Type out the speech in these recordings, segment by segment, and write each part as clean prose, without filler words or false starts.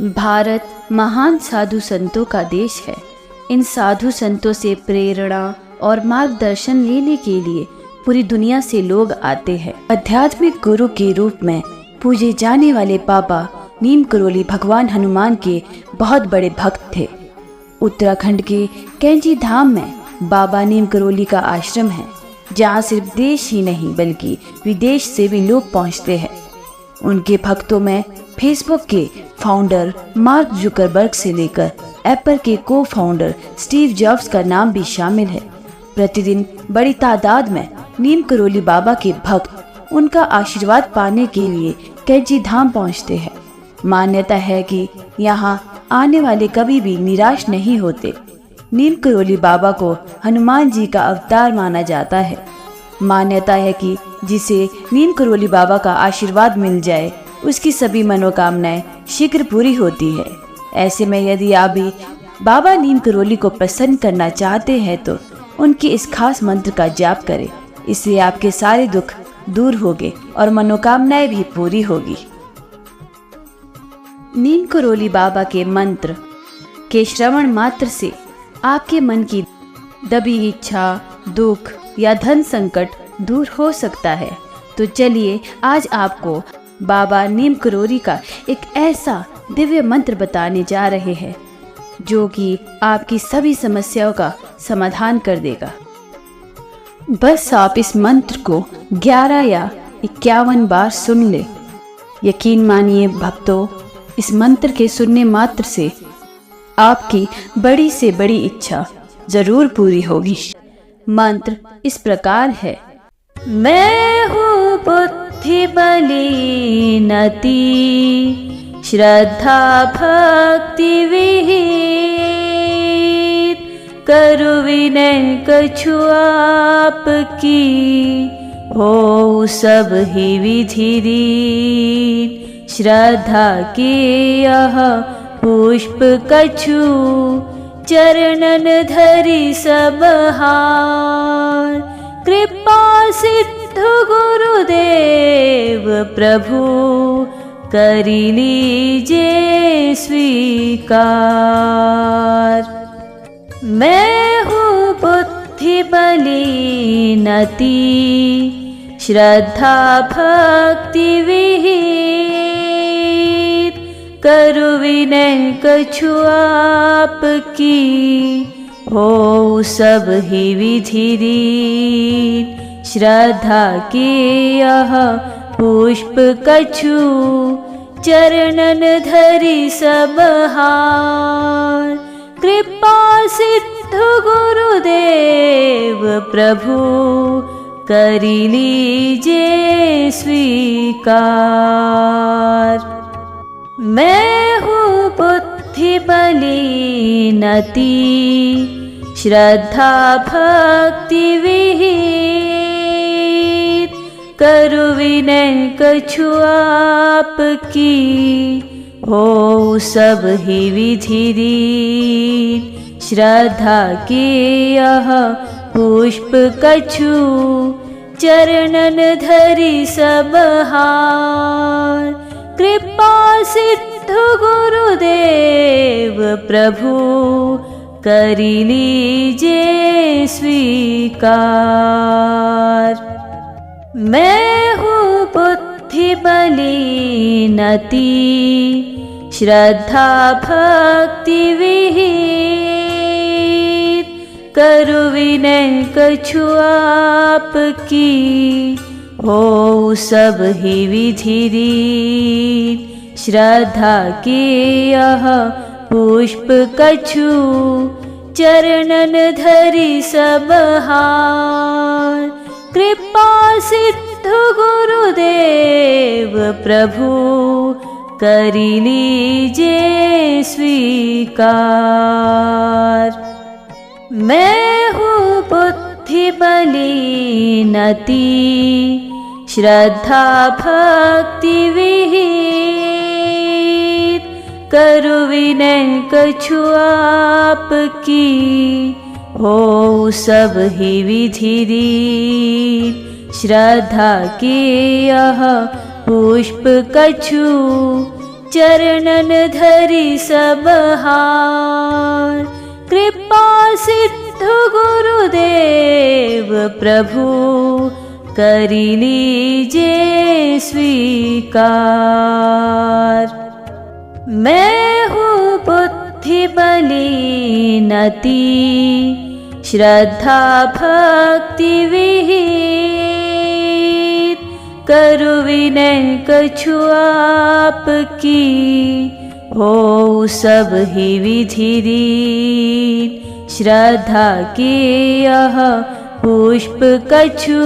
भारत महान साधु संतों का देश है। इन साधु संतों से प्रेरणा और मार्गदर्शन लेने के लिए पूरी दुनिया से लोग आते हैं। आध्यात्मिक गुरु के रूप में पूजे जाने वाले बाबा नीम करोली भगवान हनुमान के बहुत बड़े भक्त थे। उत्तराखंड के कैंची धाम में बाबा नीम करोली का आश्रम है, जहाँ सिर्फ देश ही नहीं बल्कि विदेश से भी लोग पहुँचते हैं। उनके भक्तों में फेसबुक के फाउंडर मार्क जुकरबर्ग से लेकर एप्पल के को फाउंडर स्टीव जॉब्स का नाम भी शामिल है। प्रतिदिन बड़ी तादाद में नीम करोली बाबा के भक्त उनका आशीर्वाद पाने के लिए कैंची धाम पहुंचते हैं। मान्यता है कि यहाँ आने वाले कभी भी निराश नहीं होते। नीम करोली बाबा को हनुमान जी का अवतार माना जाता है। मान्यता है कि जिसे नीम करोली बाबा का आशीर्वाद मिल जाए उसकी सभी मनोकामनाएं शीघ्र पूरी होती है। ऐसे में यदि आप भी बाबा नीम करोली को प्रसन्न करना चाहते हैं तो उनके इस खास मंत्र का जाप करें। इससे आपके सारे दुख दूर होंगे और मनोकामनाएं भी पूरी होगी। नीम करोली बाबा के मंत्र के श्रवण मात्र से आपके मन की दबी इच्छा, दुख या धन संकट दूर हो सकता है। तो चलिए आज आपको बाबा नीम करोली का एक ऐसा दिव्य मंत्र बताने जा रहे हैं जो कि आपकी सभी समस्याओं का समाधान कर देगा। बस आप इस मंत्र को 11 या 51 बार सुन ले। यकीन मानिए भक्तों, इस मंत्र के सुनने मात्र से आपकी बड़ी से बड़ी इच्छा जरूर पूरी होगी। मंत्र इस प्रकार है। मैं हूँ बुद्धि बलीनती, श्रद्धा भक्ति विहीन, करु विनय कछु आपकी, हो सब ही विधि दीन। श्रद्धा के यह पुष्प कछु, चरणन धरि सब हार। कृपा सिद्धु गुरुदेव प्रभु, करि लीजिए स्वीकार। मैं हूँ बुद्धि बलीनती, श्रद्धा भक्ति विहीन, करु विनय कछु आपकी, हो सब ही विधि दीन। श्रद्धा के यह पुष्प कछु, चरणन धरि सब हार। कृपा सिद्धु गुरुदेव प्रभु, करि लीजिए स्वीकार। मैं हूँ बुद्धि बलीनती, श्रद्धा भक्ति विहीन, करु विनय कछु आपकी, हो सब ही विधि दीन। श्रद्धा के यह पुष्प कछु, चरणन धरि सब हार। कृपा सिद्धु गुरुदेव प्रभु, करि लीजिए स्वीकार। मैं हूँ बुद्धि बलीनती, श्रद्धा भक्ति विहीन, करु विनय कछु आपकी, हो सब ही विधि दीन। श्रद्धा के यह पुष्प कछु, चरणन धरि सब हार। कृपा सिद्धु गुरुदेव प्रभु, करि लीजिए स्वीकार। मैं हूँ बुद्धि बलीनती, श्रद्धा भक्ति विहीन, करु विनय कछु आपकी, हो सब ही विधि दीन। श्रद्धा के यह पुष्प कछु, चरणन धरि सब हार। कृपा सिद्धु गुरुदेव प्रभु करि लीजे स्वीकार। मैं हूँ बुद्धि बलीनती, श्रद्धा भक्ति विहीन। करु विनय कछु आपकी, हो सब ही विधि दीन। श्रद्धा के यह पुष्प कछु,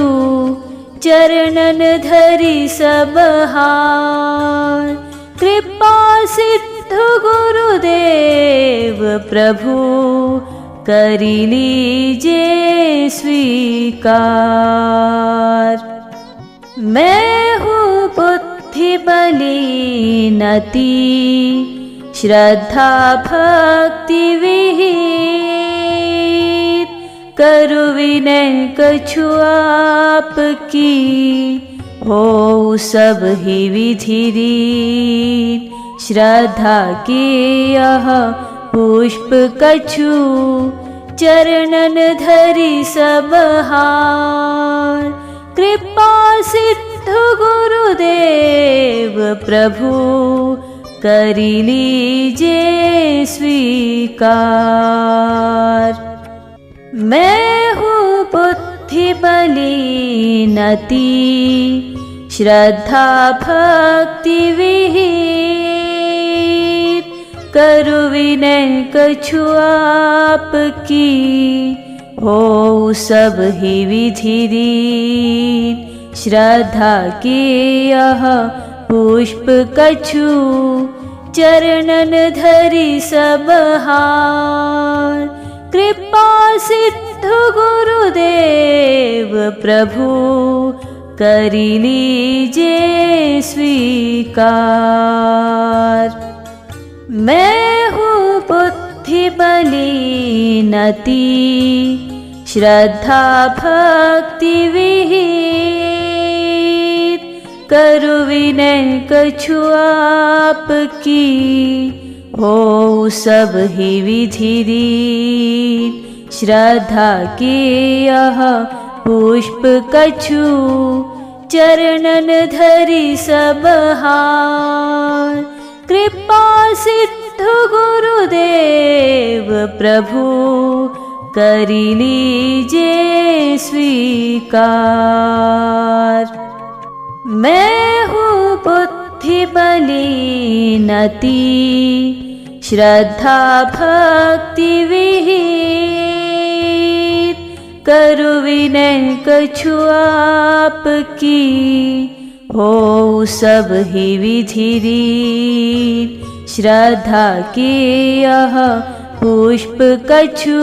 चरणन धरि सब हार। कृपा सिद्धु गुरुदेव प्रभु करि लीजे स्वीकार। मैं हूँ बुद्धि बलीनती, श्रद्धा भक्ति विहीन। करु विनय कछु आपकी, हो सब ही विधि दीन। श्रद्धा के यह पुष्प कछु, चरणन धरि सब हार। कृपा सिद्धु गुरुदेव प्रभु करि लीजे स्वीकार। मैं हूँ बुद्धि बलीनती, श्रद्धा भक्ति विहीन। करु विनय कछु आपकी, हो सब ही विधि दीन। श्रद्धा के यह पुष्प कछु, चरणन धरि सब हार। कृपा सिद्धु गुरुदेव प्रभु करि लीजे स्वीकार। मैं हूँ बुद्धि बलीनती, श्रद्धा भक्ति विहीन। करु विनय कछु आपकी, हो सब ही विधि दीन। श्रद्धा के यह पुष्प कछु, चरणन धरि सब हार। कृपा सिद्धु गुरुदेव प्रभु करि लीजे स्वीकार। मैं हूँ बुद्धि बलीनती, श्रद्धा भक्ति विहीन। करु विनय कछु आपकी, हो सब ही विधि दीन। श्रद्धा के यह पुष्प कछु,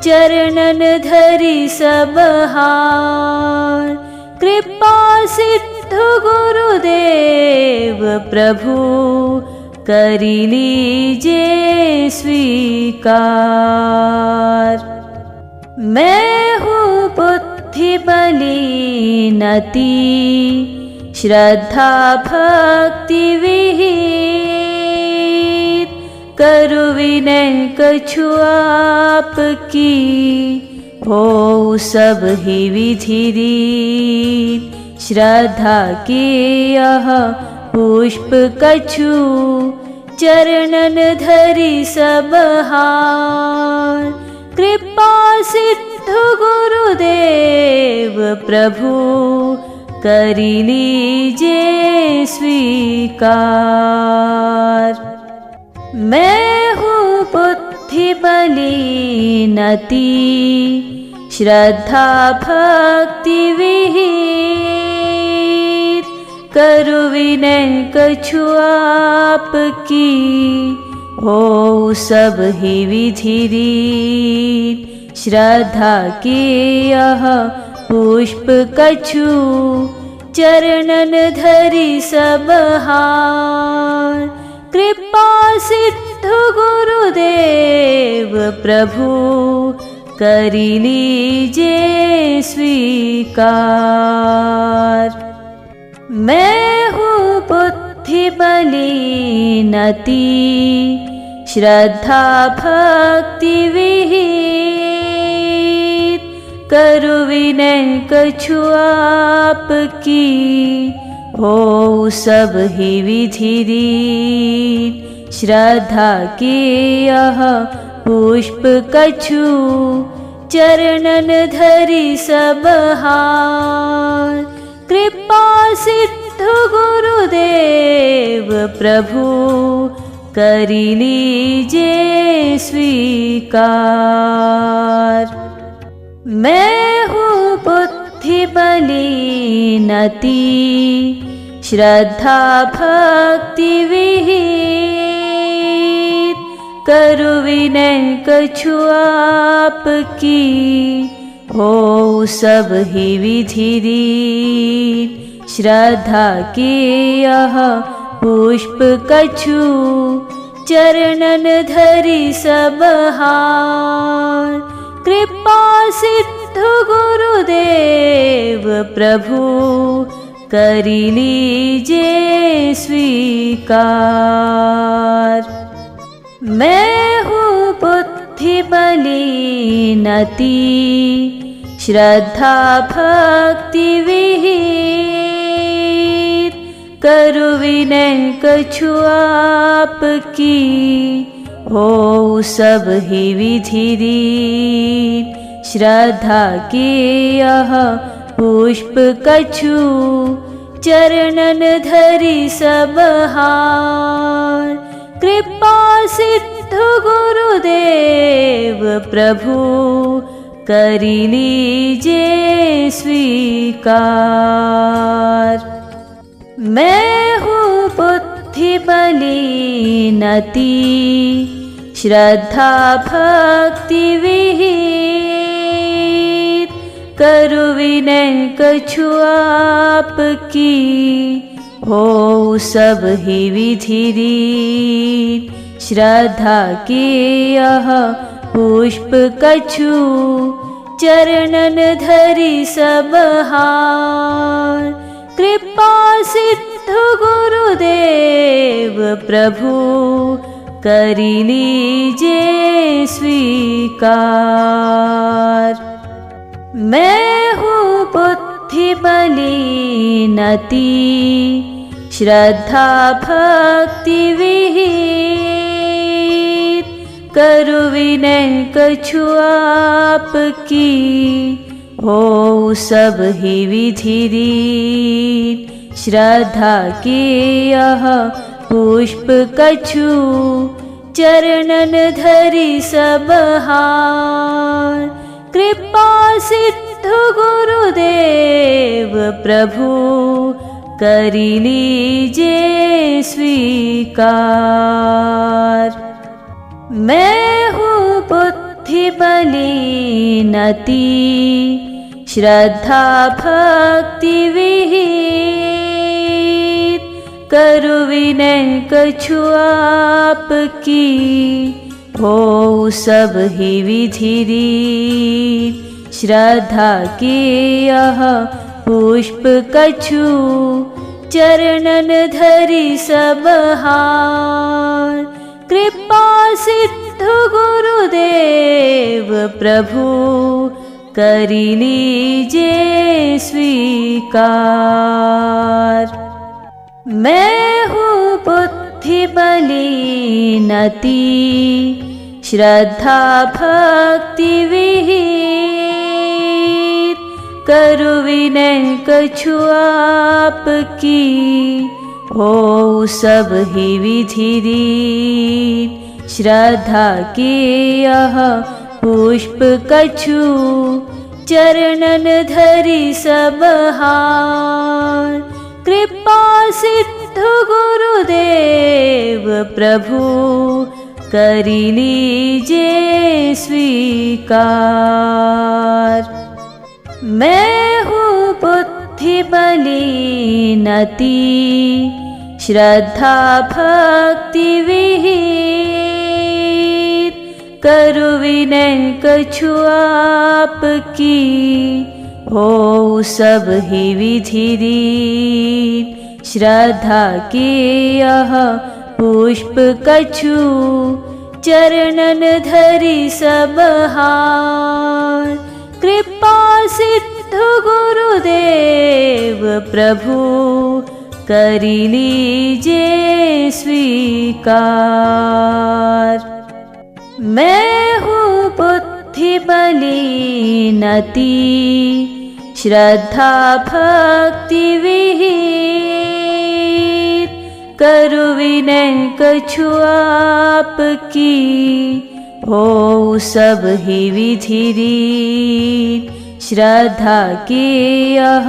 चरणन धरि सब हार। कृपा सिद्धु गुरुदेव प्रभु करि लीजे स्वीकार। मैं हूँ बुद्धि बलीनती, श्रद्धा भक्ति विहीन। करु विनय कछु आपकी, हो सब ही विधि दीन। श्रद्धा के यह पुष्प कछु, चरणन धरि सब हार। कृपा सिद्धु गुरुदेव प्रभु करि लीजे स्वीकार। मैं हूँ बुद्धि बलीनती, श्रद्धा भक्ति विहीन। करु विनय कछु आपकी, हो सब ही विधि दीन। श्रद्धा के यह पुष्प कछु, चरणन धरि सब हार। कृपा सिद्धु गुरुदेव प्रभु करि लीजे स्वीकार। मैं हूँ बुद्धि बलिनति श्रद्धा भक्ति विहित, करु विनय कछु आपकी, हो सब ही विधि रीत। श्रद्धा के यह पुष्प कछु, चरणन धरि सब हार। कृपा सिद्ध गुरुदेव प्रभु, करि लीजे स्वीकार। मैं हूँ बुद्धि बलिनति श्रद्धा भक्ति विहित, करु विनय कछु आपकी, हो सब ही विधि रीत। श्रद्धा के यह पुष्प कछु, चरणन धरि सब हार। कृपा सिद्ध गुरुदेव प्रभु, करि लीजे स्वीकार। मैं हूँ बुद्धि बलिनति श्रद्धा भक्ति विहित, करु विनय कछु आपकी, हो सब ही विधि रीत। श्रद्धा के यह पुष्प कछु, चरणन धरि सब हार। कृपा सिद्ध गुरुदेव प्रभु, करि लीजे स्वीकार। मैं हूँ बुद्धि बलिनति श्रद्धा भक्ति विहित, करु विनय कछु आपकी, हो सब ही विधि रीत। श्रद्धा के यह पुष्प कछु, चरणन धरि सब हार। कृपा सिद्ध गुरुदेव प्रभु, करि लीजे स्वीकार। मैं हूँ बुद्धि बलिनति श्रद्धा भक्ति विहित, करु विनय कछु आपकी, हो सब ही विधि रीत। श्रद्धा के यह पुष्प कछु, चरणन धरि सब हार। कृपा सिद्ध गुरुदेव प्रभु, करि लीजे स्वीकार। मैं हूँ बुद्धि बलिनति श्रद्धा भक्ति विहित, करु विनय कछु आपकी, हो सब ही विधि रीत। श्रद्धा के यह पुष्प कछु, चरणन धरि सब हार। कृपा सिद्ध गुरुदेव प्रभु, करि लीजे स्वीकार। मैं हूँ बुद्धि बलिनति श्रद्धा भक्ति विहित, करु विनय कछु आपकी, हो सब ही विधि रीत। श्रद्धा के यह पुष्प कछु, चरणन धरि सब हार। कृपा सिद्ध गुरुदेव प्रभु, करि लीजे स्वीकार। मैं हूँ बुद्धि बलिनति श्रद्धा भक्ति विहित, करु विनय कछु आपकी, हो सब ही विधि रीत। श्रद्धा के यह पुष्प कछु चरणन धरि सब हार। कृपा सिद्ध गुरुदेव प्रभु करि लीजे स्वीकार। मैं हूँ बुद्धि बलिनती श्रद्धा भक्ति विहीन। करु विनय कछु आपकी हो सब ही विधि रीत। श्रद्धा के यह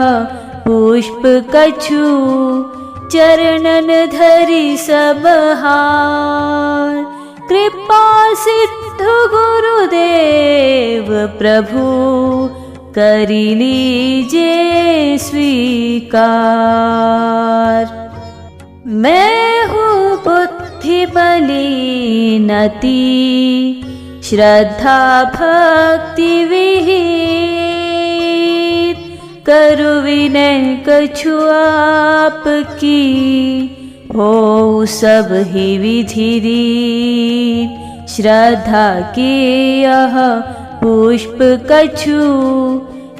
पुष्प कछु चरणन धरि सब हार। कृपा सिद्ध गुरुदेव प्रभु करि लीजे स्वीकार। मैं हूँ बुद्धि बलिनती श्रद्धा भक्ति विहीन। करु विनय कछु आपकी हो सब ही विधि रीत। श्रद्धा के यह पुष्प कछु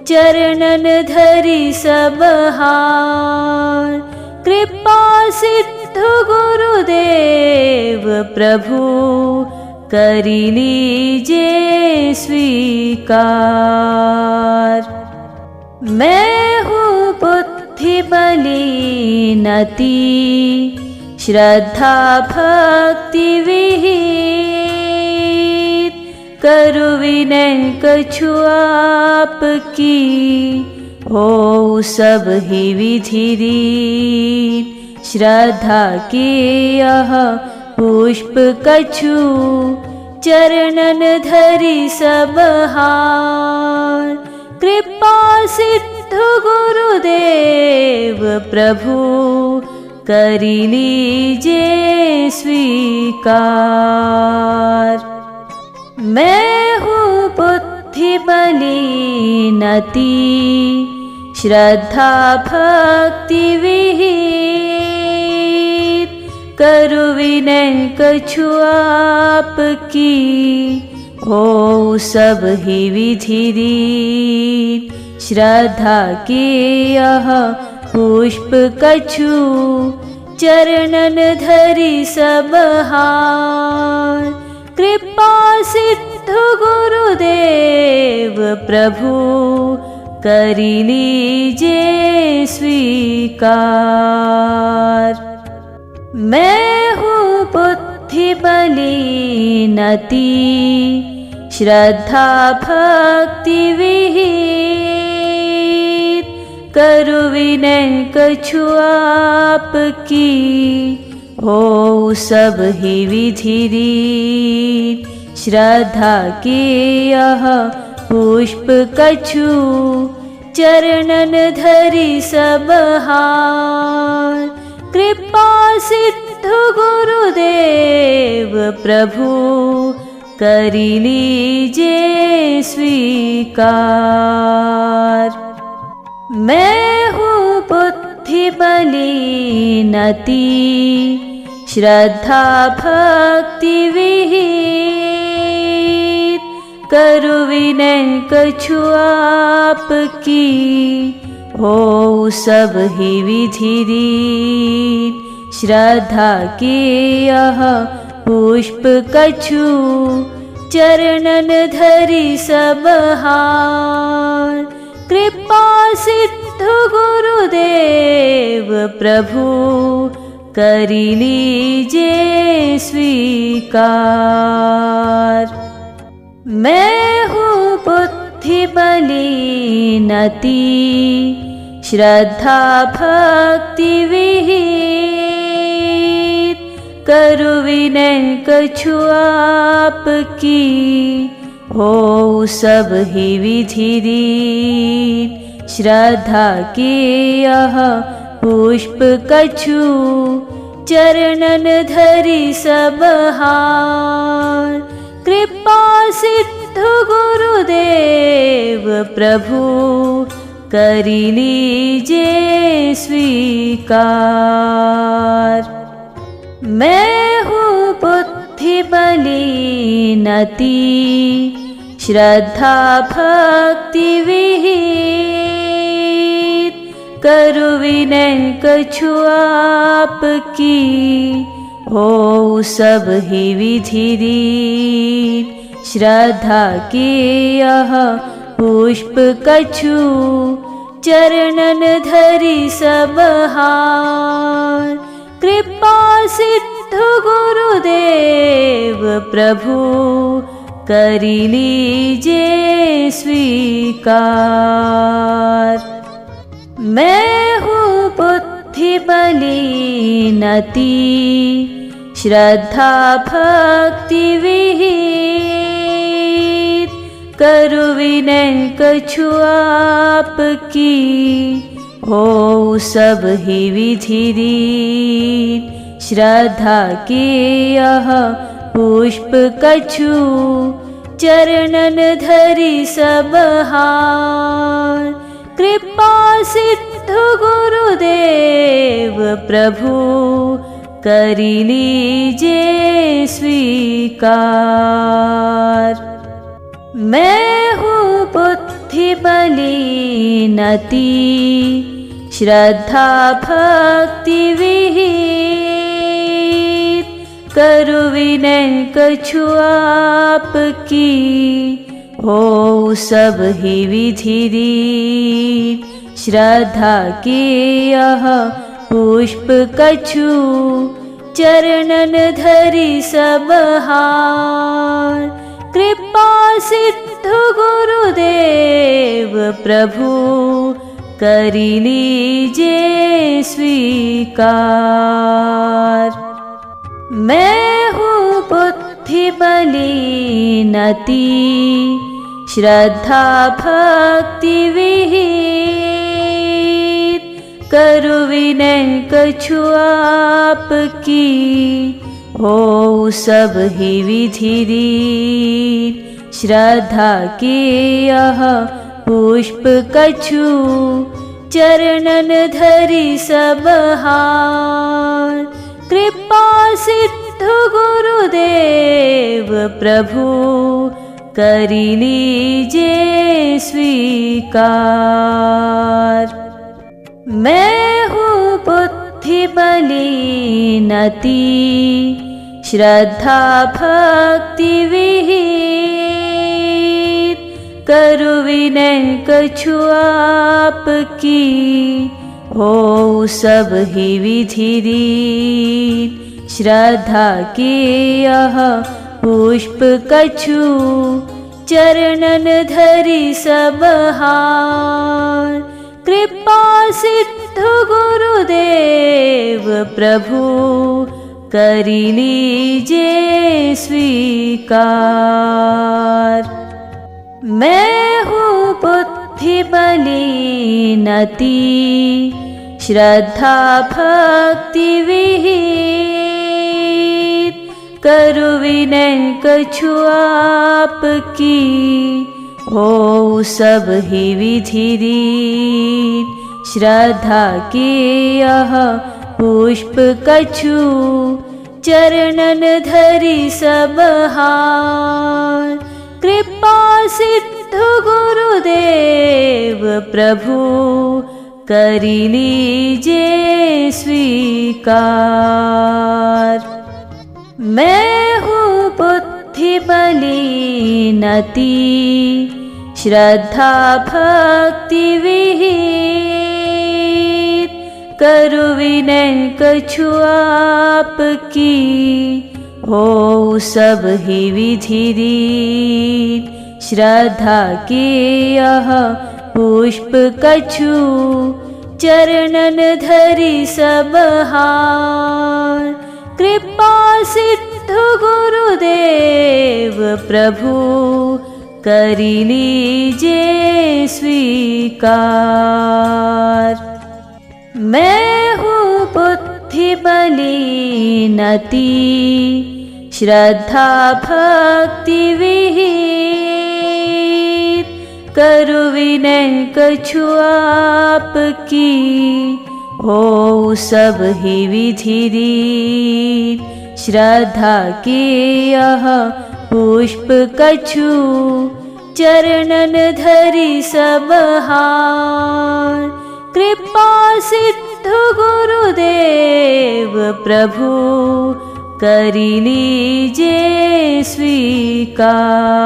चरणन धरि सब हार। कृपा सिद्ध गुरुदेव प्रभु करि लीजे स्वीकार। मैं हूँ बुद्धि बलिनती श्रद्धा भक्ति विहीन। करु विनय कछु आपकी हो सब ही विधि रीत। श्रद्धा के यह पुष्प कछु चरणन धरि सब हार। कृपा सिद्ध गुरुदेव प्रभु करि लीजे स्वीकार। मैं हूँ बुद्धि बलिनती श्रद्धा भक्ति विहीन। करु विनय कछु आपकी हो सब ही विधि रीत। श्रद्धा के यह पुष्प कछु चरणन धरि सब हार। कृपा सिद्ध गुरुदेव प्रभु करि लीजे स्वीकार। मैं हूँ बुद्धि बलिनती श्रद्धा भक्ति विहीन। करु विनय कछु आपकी हो सब ही विधि रीत। श्रद्धा के यह पुष्प कछु चरणन धरि सब हार। कृपा सिद्ध गुरुदेव प्रभु करि लीजे स्वीकार। मैं हूँ बुद्धि बलिनती श्रद्धा भक्ति विहीन। करु विनय कछु आपकी हो सब ही विधि रीत। श्रद्धा के यह पुष्प कछु चरणन धरि सब हार। कृपा सिद्ध गुरुदेव प्रभु करि लीजे स्वीकार। मैं हूँ बुद्धि बलिनती श्रद्धा भक्ति विहीन। करु विनय कछु आपकी हो सब ही विधि रीत। श्रद्धा के यह पुष्प कछु चरणन धरि सब हार। कृपा सिद्ध गुरुदेव प्रभु करी लीजिए स्वीकार। मैं हूँ बुद्धि मलिनती, श्रद्धा भक्ति विहीन, करु विनय कछु आपकी, हो सब ही विधि दीन। श्रद्धा के यह पुष्प कछु, चरणन धरि सब हार। कृपा सिद्ध गुरुदेव प्रभु, करी लीजिए स्वीकार। मैं हूँ बुद्धि मलिनती, श्रद्धा भक्ति विहीन, करु विनय कछु आपकी, हो सब ही विधि दीन। श्रद्धा के यह पुष्प कछु, चरणन धरि सब हार। कृपा सिद्ध गुरुदेव प्रभु, करी लीजिए स्वीकार। मैं हूँ बुद्धि मलिनती, श्रद्धा भक्ति विहीन, करु विनय कछु आपकी, हो सब ही विधि दीन। श्रद्धा के यह पुष्प कछु, चरणन धरि सब हार। कृपा सिद्ध गुरुदेव प्रभु, करी लीजिए स्वीकार। मैं हूँ बुद्धि मलिनती, श्रद्धा भक्ति विहीन, करु विनय कछु आपकी, हो सब ही विधि दीन। श्रद्धा के यह पुष्प कछु, चरणन धरि सब हार। कृपा सिद्ध गुरुदेव प्रभु, करी लीजिए स्वीकार। मैं हूँ बुद्धि मलिनती, श्रद्धा भक्ति विहीन, करु विनय कछु आपकी, हो सब ही विधि दीन। श्रद्धा के यह पुष्प कछु, चरणन धरि सब हार। कृपा सिद्ध गुरुदेव प्रभु, करी लीजिए स्वीकार। मैं हूँ बुद्धि मलिनती, श्रद्धा भक्ति विहीन, करु विनय कछु आपकी, हो सब ही विधि दीन। श्रद्धा के यह पुष्प कछु, चरणन धरि सब हार। कृपा सिद्ध गुरुदेव प्रभु, करी लीजिए स्वीकार। मैं हूँ बुद्धि मलिनती, श्रद्धा भक्ति विहीन, करु विनय कछु आपकी, हो सब ही विधि दीन। श्रद्धा के यह पुष्प कछु, चरणन धरि सब हार। कृपा सिद्ध गुरुदेव प्रभु, करी लीजिए स्वीकार। मैं हूँ बुद्धि मलिनती, श्रद्धा भक्ति विहीन, करु विनय कछु आपकी, हो सब ही विधि रीत। श्रद्धा के यह पुष्प कछु, चरणन धरि सब हार। कृपा सिद्धु गुरुदेव प्रभु, करि लीजे स्वीकार।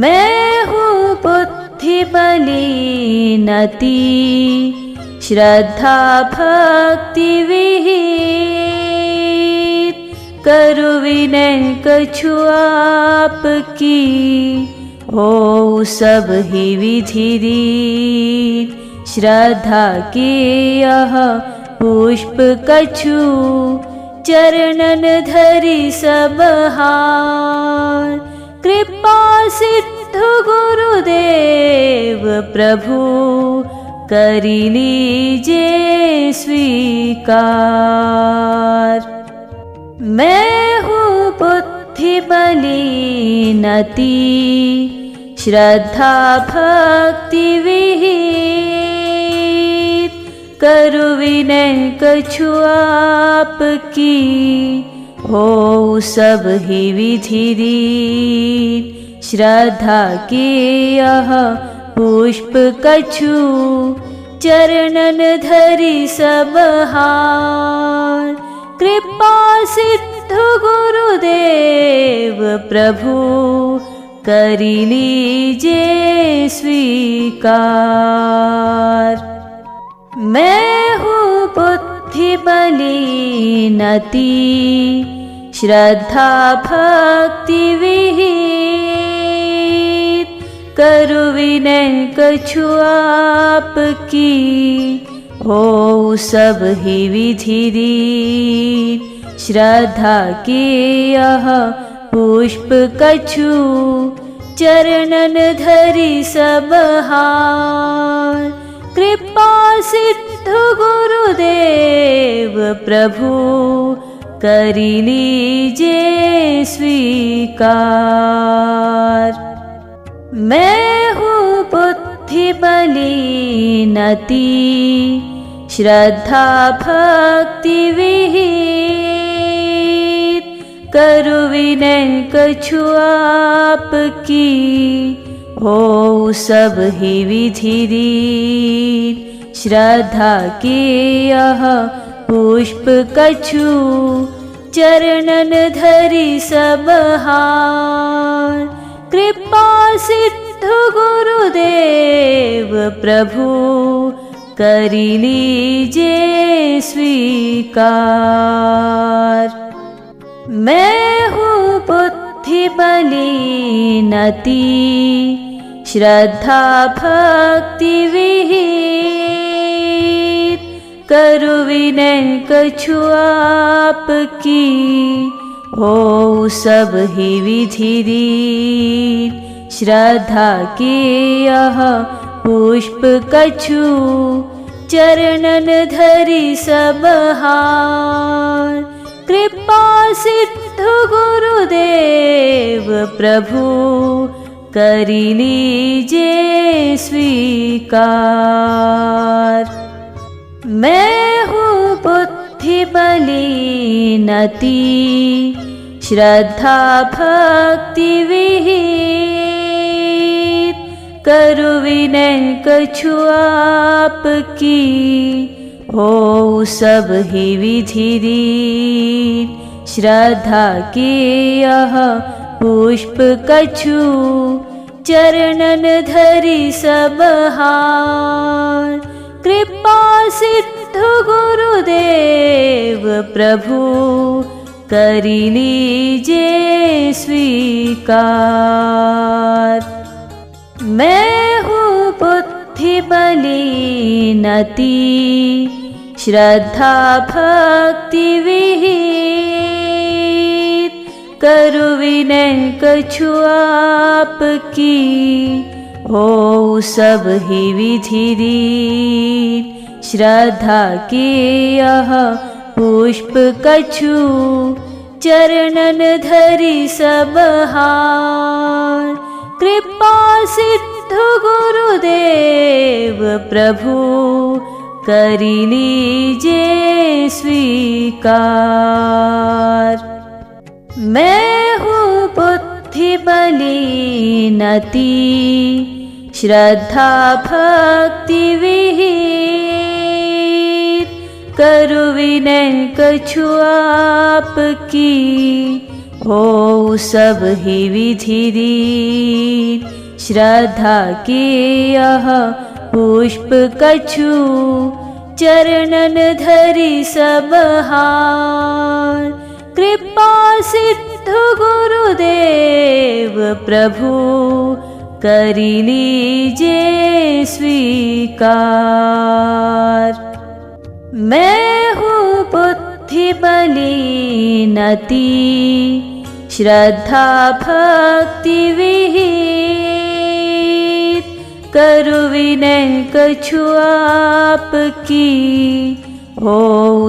मैं हूँ बुद्धि मलिनती, श्रद्धा भक्ति विहीन। करु विनय कछु आपकी, हो सब ही विधि रीत। श्रद्धा के यह पुष्प कछु, चरणन धरि सब हार। कृपा सिद्धु गुरुदेव प्रभु, करि लीजे स्वीकार। मैं हूँ बुद्धि मलिनती, श्रद्धा भक्ति विहीन। करु विनय कछु आपकी, हो सब ही विधि रीत। श्रद्धा के यह पुष्प कछु, चरणन धरि सब हार। कृपा सिद्धु गुरुदेव प्रभु, करि लीजे स्वीकार। मैं हूँ बुद्धि मलिनती, श्रद्धा भक्ति विहीन। करु विनय कछु आपकी, हो सब ही विधि रीत। श्रद्धा के यह पुष्प कछु, चरणन धरि सब हार। कृपा सिद्धु गुरुदेव प्रभु, करि लीजे स्वीकार। मैं हूँ बुद्धि मलिनती, श्रद्धा भक्ति विहीन। करु विनय कछु आपकी, हो सब ही विधि रीत। श्रद्धा के यह पुष्प कछु, चरणन धरि सब हार। कृपा सिद्धु गुरुदेव प्रभु, करि लीजे स्वीकार। मैं हूँ बुद्धि मलिनती, श्रद्धा भक्ति विहीन। करु विनय कछु आपकी, हो सब ही विधि रीत। श्रद्धा के यह पुष्प कछु, चरणन धरि सब हार। कृपा सिद्धु गुरुदेव प्रभु, करि लीजे स्वीकार। मैं हूँ बुद्धि मलिनती, श्रद्धा भक्ति विहीन। करु विनय कछु आपकी, हो सब ही विधि रीत। श्रद्धा के यह पुष्प कछु, चरणन धरि सब हार। कृपा सिद्धु गुरुदेव प्रभु, करि लीजे स्वीकार। मैं हूँ बुद्धि मलिनती, श्रद्धा भक्ति विहीन। करु विनय कछु आपकी, हो सब ही विधि रीत। श्रद्धा के यह पुष्प कछु, चरणन धरि सब हार। कृपा सिद्धु गुरुदेव प्रभु करी लीजे स्वीकार। मैं हूँ बुद्धि मलिनती श्रद्धा भक्ति विहीन, करु विनय कछु आपकी हो सब ही विधि दीन। श्रद्धा के यह पुष्प कछु चरणन धरि सब हार। कृपा सिद्धु गुरुदेव प्रभु करी लीजे स्वीकार। मैं हूँ बुद्धि मलिनती श्रद्धा भक्ति विहीन, करु विनय कछु आपकी हो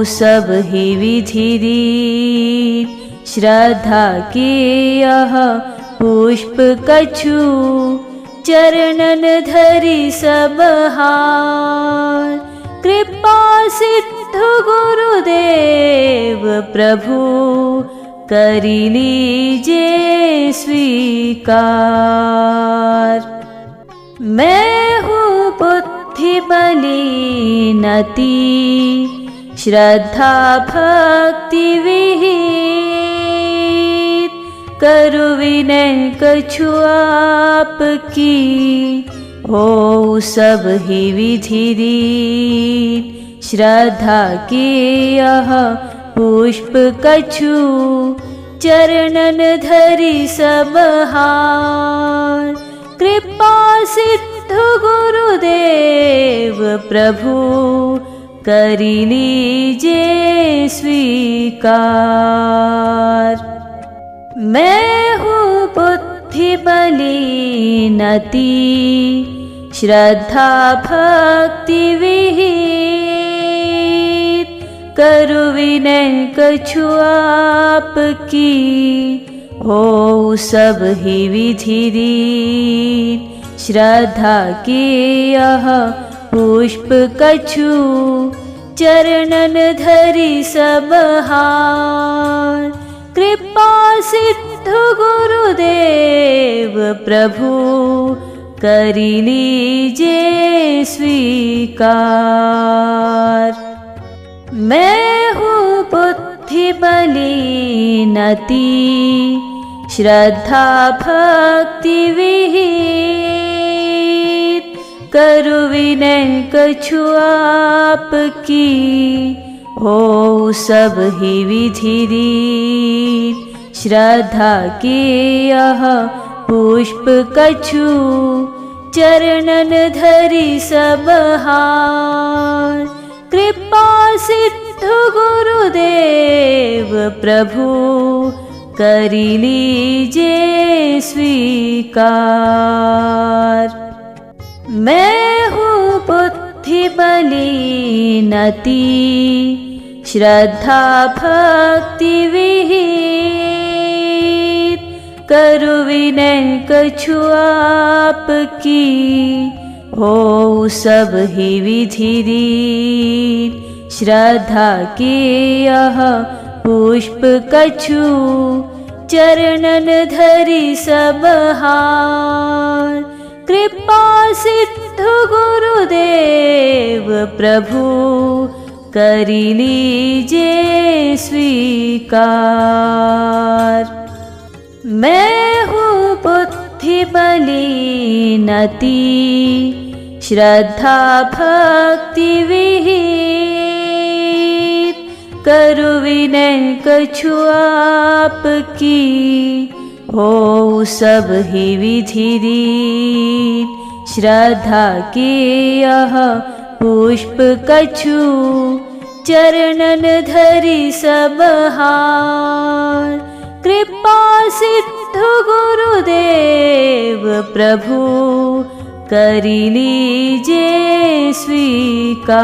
सब ही विधि दीन। श्रद्धा के यह पुष्प कछु चरणन धरि सब हार। कृपा सिद्धु गुरुदेव प्रभु करी लीजे स्वीकार। मैं हूँ बुद्धि मलिनती श्रद्धा भक्ति विहीन, करु विनय कछु आपकी हो सब ही विधि दीन। श्रद्धा के यह पुष्प कछु चरणन धरि सब हार। कृपा सिद्धु गुरुदेव प्रभु करी लीजे स्वीकार। मैं हूँ बुद्धि मलिनती श्रद्धा भक्ति विहीन, करु विनय कछु आपकी हो सब ही विधि दीन। श्रद्धा के यह पुष्प कछु चरणन धरि सब हार। कृपा सिद्धु गुरुदेव प्रभु करी लीजे स्वीकार। मैं हूँ बुद्धि मलिनती श्रद्धा भक्ति विहीन, करु विनय कछु आपकी हो सब ही विधि दीन। श्रद्धा के यह पुष्प कछु चरणन धरि सब हार। कृपा सिद्धु गुरुदेव प्रभु करी लीजे स्वीकार। मैं हूँ बुद्धि मलिनती श्रद्धा भक्ति विहीन, करु विनय कछु आपकी हो सब ही विधि दीन। श्रद्धा के यह पुष्प कछु चरणन धरि सब हार। कृपा सिद्धु गुरुदेव प्रभु करी लीजे स्वीकार। मैं हूँ बुद्धि मलिनती श्रद्धा भक्ति विहीन, करु विनय कछु आपकी हो सब ही विधि दीन। श्रद्धा के यह पुष्प कछु चरणन धरि सब हार। कृपा सिद्धु गुरुदेव प्रभु करी लीजे स्वीकार।